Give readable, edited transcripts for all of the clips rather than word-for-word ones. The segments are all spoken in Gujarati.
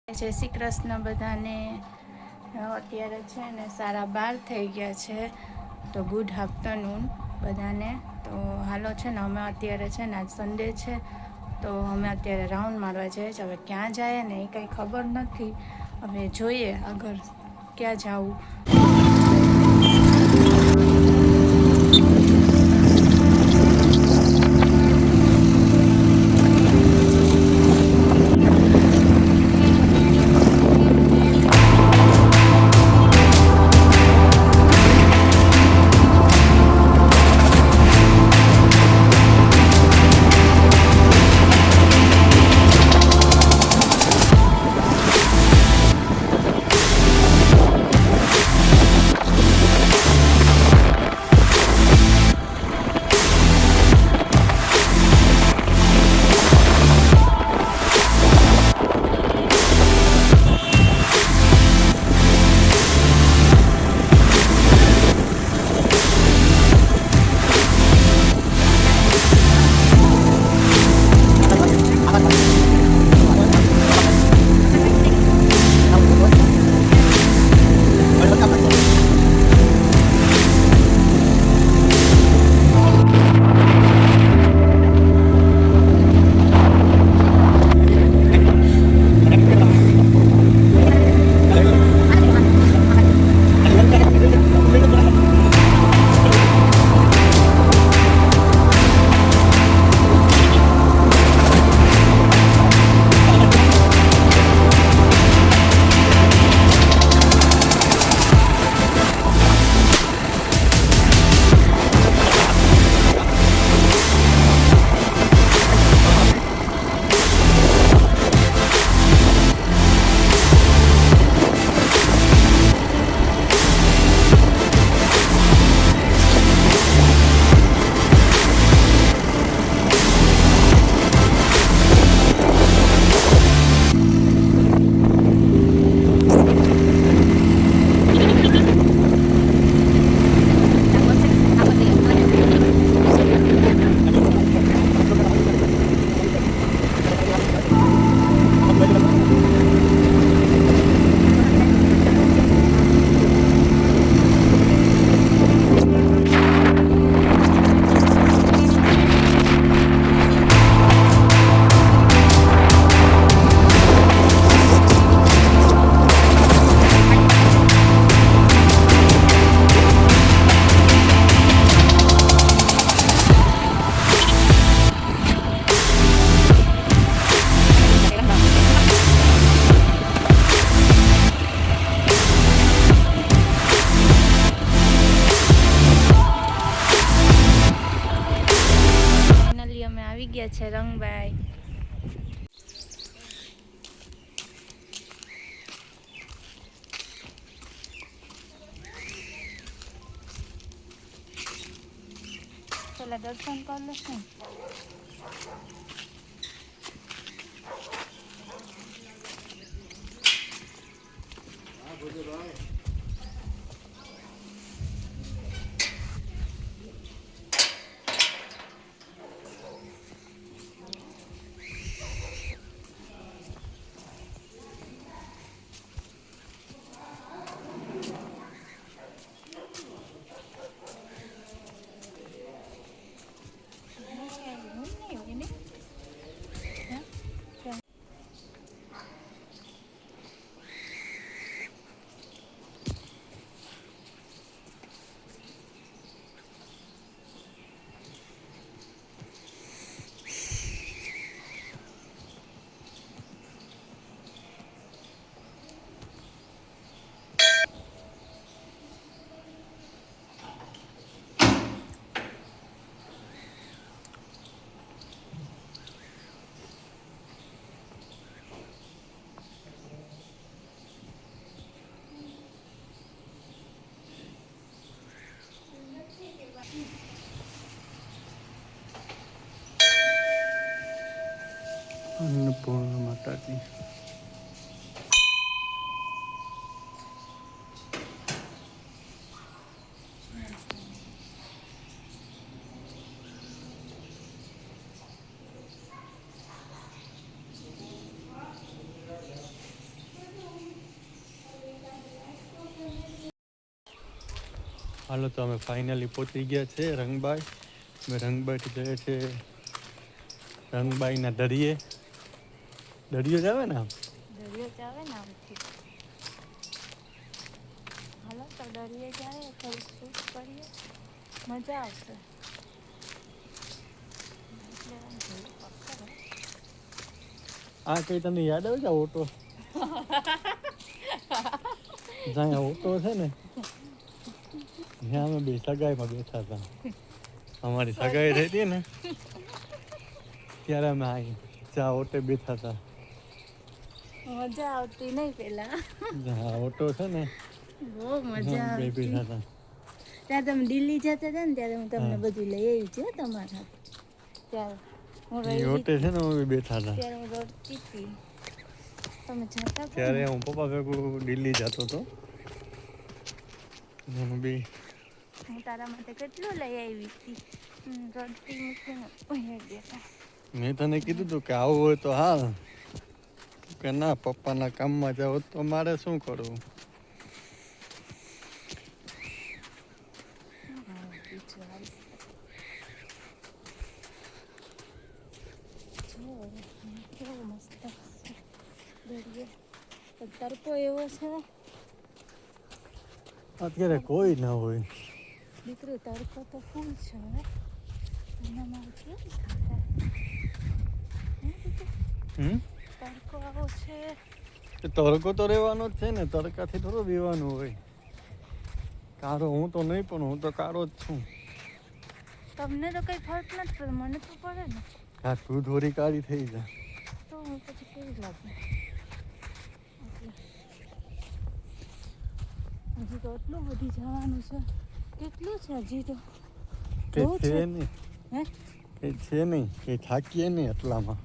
જય શ્રી કૃષ્ણ બધાને. અત્યારે છે ને 12:30 થઈ ગયા છે, તો ગુડ આફ્ટરનૂન બધાને. તો હાલો છે ને અમે અત્યારે છે ને આજ સન્ડે છે, તો અમે અત્યારે રાઉન્ડ મારવા જઈએ છીએ. હવે ક્યાં જાય ને એ કંઈ ખબર નથી, હવે જોઈએ આગળ ક્યાં જવું. આવી ગયા છે રંગભાઈ. પેલા દર્શન કરી લેશું. હાલો તો અમે ફાઇનલી પહોંચી ગયા છે રંગબાઈ. અમે રંગબાઈથી જઈએ છીએ રંગબાઈના દરિયે. દરિયો જ આવે ને આમ? દરિયો જ આવે ને આમથી. હાલો તો દરિયે જાય, થોડુંક શૂટ કરીએ, મજા આવશે. આ કઈ તમને યાદ આવે છે ઓટો? જ્યાં ઓટો છે ને ત્યાં અમે બે સગાઈમાં બેઠા હતા. અમારી સગાઈ થઈ હતી ને ત્યારે અમે જ્યાં ઓટે બેઠા હતા. મજા આવતી નહીં પેલા. જ્યાં ઓટો છે ને બહુ મજા બે આવતી. બેઠા હતા. ત્યાં તમે દિલ્હી જતા હતા ને ત્યારે હું તમને બધું લઈ આવી છું તમારા ત્યારે હું એ ઓટે છે ને અમે બેઠા હતા. ત્યારે હું રડતી હતી. તમે જતા હતા ત્યારે હું પપ્પા ભેગું દિલ્હી જતો હતો. હું તારા માટે કેટલું લઈ આવી હતી. રડતી મૂકીને અહીંયા ગયા. મેં તને કીધું તું કે આવું હોય તો હાલ, કે ના પપ્પાના કામમાં જાવ તો મારે શું કરવું. કેવો મસ્ત દરિયો. તડકો એવો છે અત્યારે કોઈ ના હોય. દીકરી, તડકો તો ફૂલ છે હવે. એનામાં કેમ તડકો આવો છે. તડકો તો રહેવાનો જ છે ને, તડકાથી થોડું રહેવાનું હોય. કાળો હું તો નહીં, પણ હું તો કાળો જ છું. તમને તો કઈ ફરક નથી પડે, મને તો પડે ને. હા, તું થોડી કાળી થઈ જા. તો હું પછી કેવી લાગે. હજી તો એટલું બધી જવાનું છે. કેટલું છે હજી તો? કે છે નહીં, હે કે છે નહીં, કે થાકીએ નહીં એટલામાં.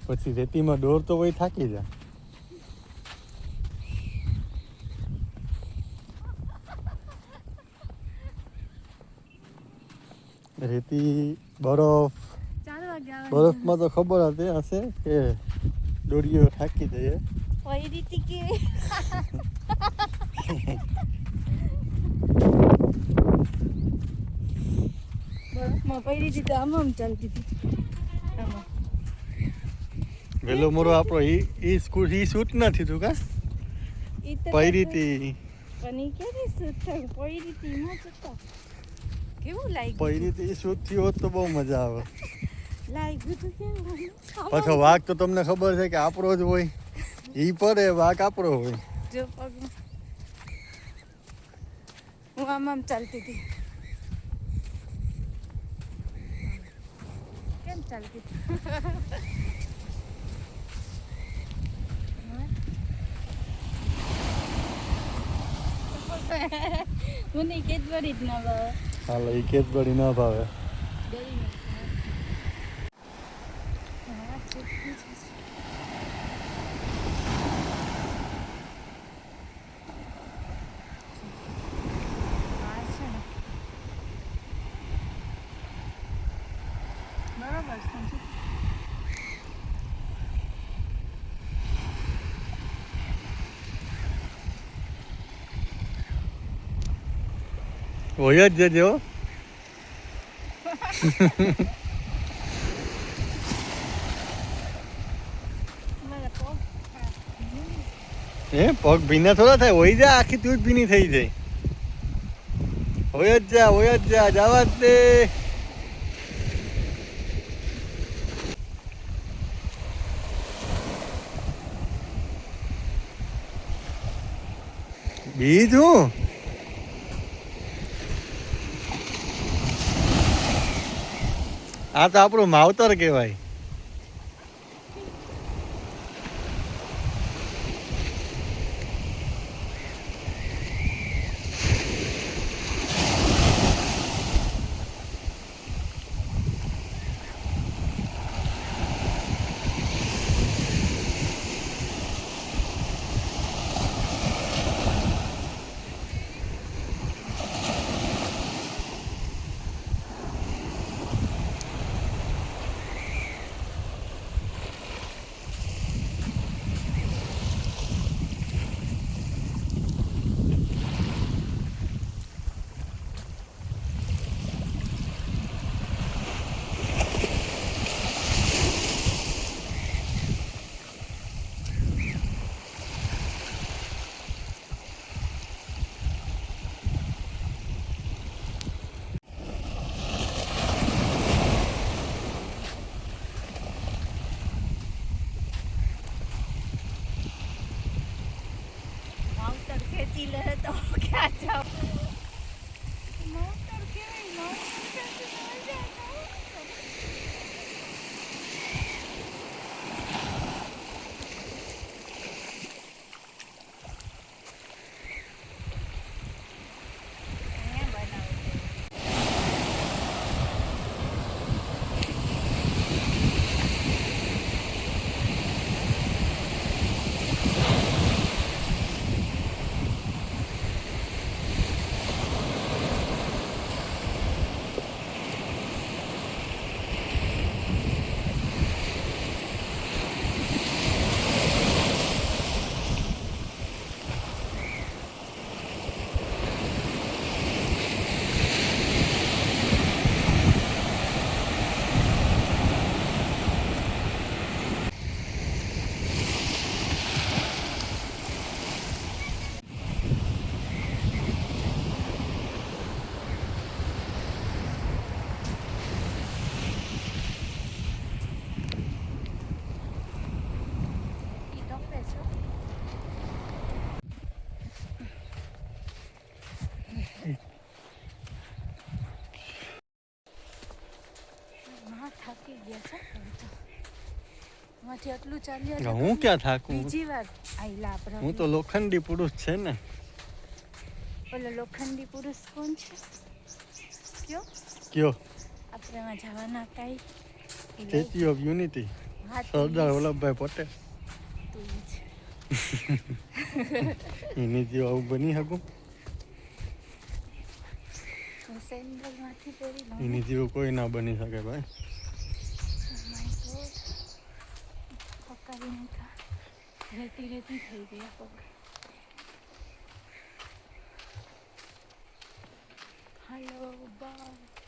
પછી રેતીમાં દોર તો વહી થાકી જાય. રેતી, બરફ, બરફમાં તો ખબર હતી હશે કે દોરીઓ થાકી જઈએ. ઓય રીતિ કેવી બરફમાં પડી હતી તો આમ ચાલતી હતી. વેલો મોરો આપણો ઈ સ્કૂલ ઈ શૂટ નથી તું કા પડી હતી. પણ ઈ કેવી શૂટ થઈ પડી હતી એમાં જતો કેવું લાગ્યું? પડી હતી શૂટ થયો હોત તો બહુ મજા આવે. લાગ્યું તો કેવું? પાછો વાઘ તો તમને ખબર છે કે આપણો જ હોય. ઈ પડે વાઘ આપણો હોય. જો પગમાં હું આમ ચાલતી હતી. કેમ ચાલતી હતી? મને કેદબરી જ ના ભાવે. હાલ એ કેદબરી ના ભાવે. બરાબર સમજી. હોય જ જજો. પગ ભીના થોડા થાય. હોય જા આખી તું જ ભીની થઈ જાય. હોય જ જા જવા જ દે. બીજું આ તો આપણું માવતર કહેવાય. ચીલે તો ક્યાં જાવ માસ્ટર કેવી માસ્ટર મજા થાકી ગયા છે માંથી આટલું ચાલ્યા હું ક્યાં થાકું બીજી વાર આઈલા આપણે હું તો લોખંડી પુરુષ છે ને ઓલો લોખંડી પુરુષ કોણ છે કયો આપણે એમાં જવાના કાંઈ statue of unity Sardar Vallabhbhai Patel તું જ એની જેવું આવું બની શકું સેન્ડલમાંથી પહેરી લઉં એની જેવું કોઈ ના બની શકે ભાઈ પકાવી નાખા રેતી રેતી થઈ ગયા પગ હલો બાય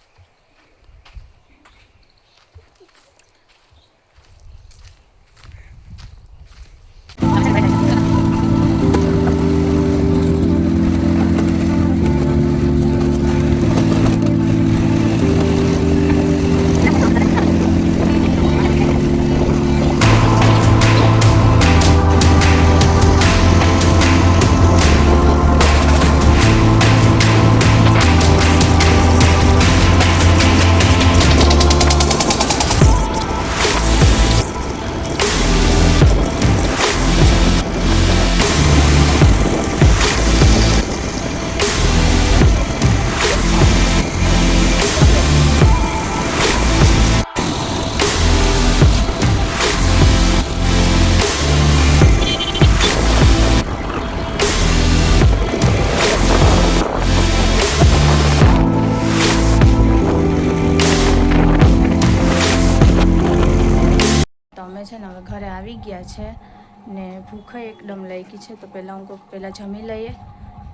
અમે છે ને હવે ઘરે આવી ગયા છે ને ભૂખ એકદમ લાગી છે તો પહેલાં હું પહેલાં જમી લઈએ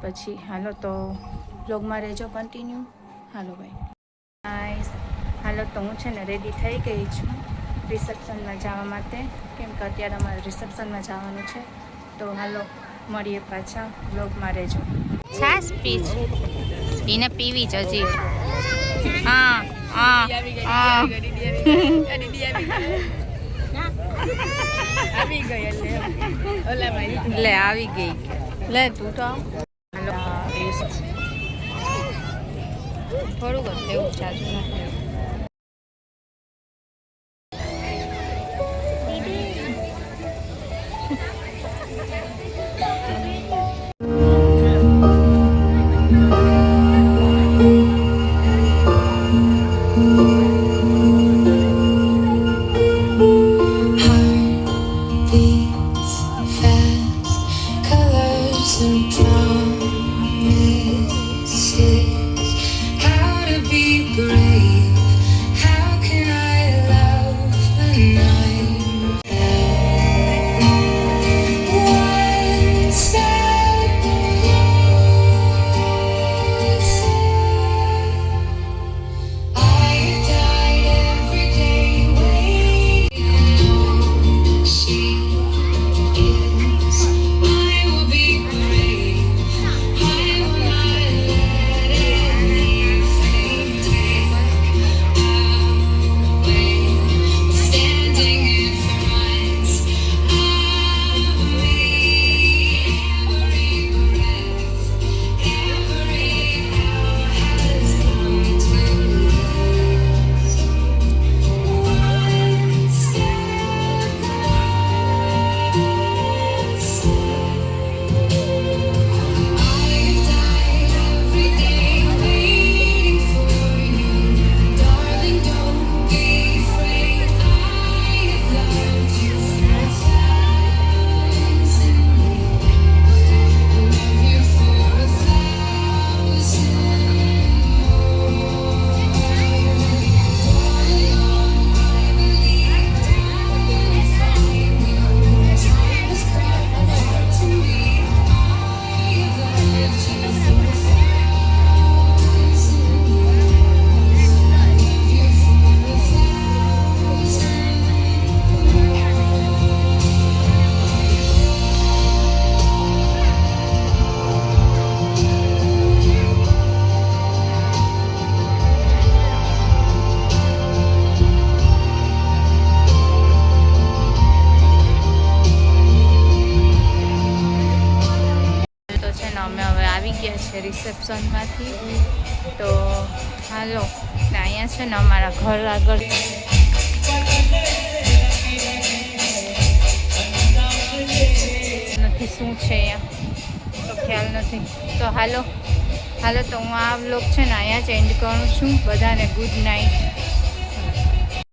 પછી હાલો તો બ્લોગમાં રહેજો કન્ટિન્યુ હાલો ભાઈ હાલો તો હું છે ને રેડી થઈ ગઈ છું રિસેપ્શનમાં જવા માટે કેમ કે અત્યારે અમારે રિસેપ્શનમાં જવાનું છે તો હાલો મળીએ પાછા બ્લોગમાં રહેજો છાશ પીચ એને પીવી જ હજી હા હા આવી ગઈ એટલે આવી ગઈ લે તું તો થોડુંક જ લેવું ચાલુ નથી How to be brave આવી ગયા છે રિસેપ્શનમાંથી. તો હાલો ને અહીંયા છે ને અમારા ઘર આગળ નથી શું છે અહીંયા તો ખ્યાલ નથી. તો હાલો તો હું આ વ્લોગ છે ને અહીંયા જ એન્ડ કરું છું. બધાને ગુડ નાઇટ.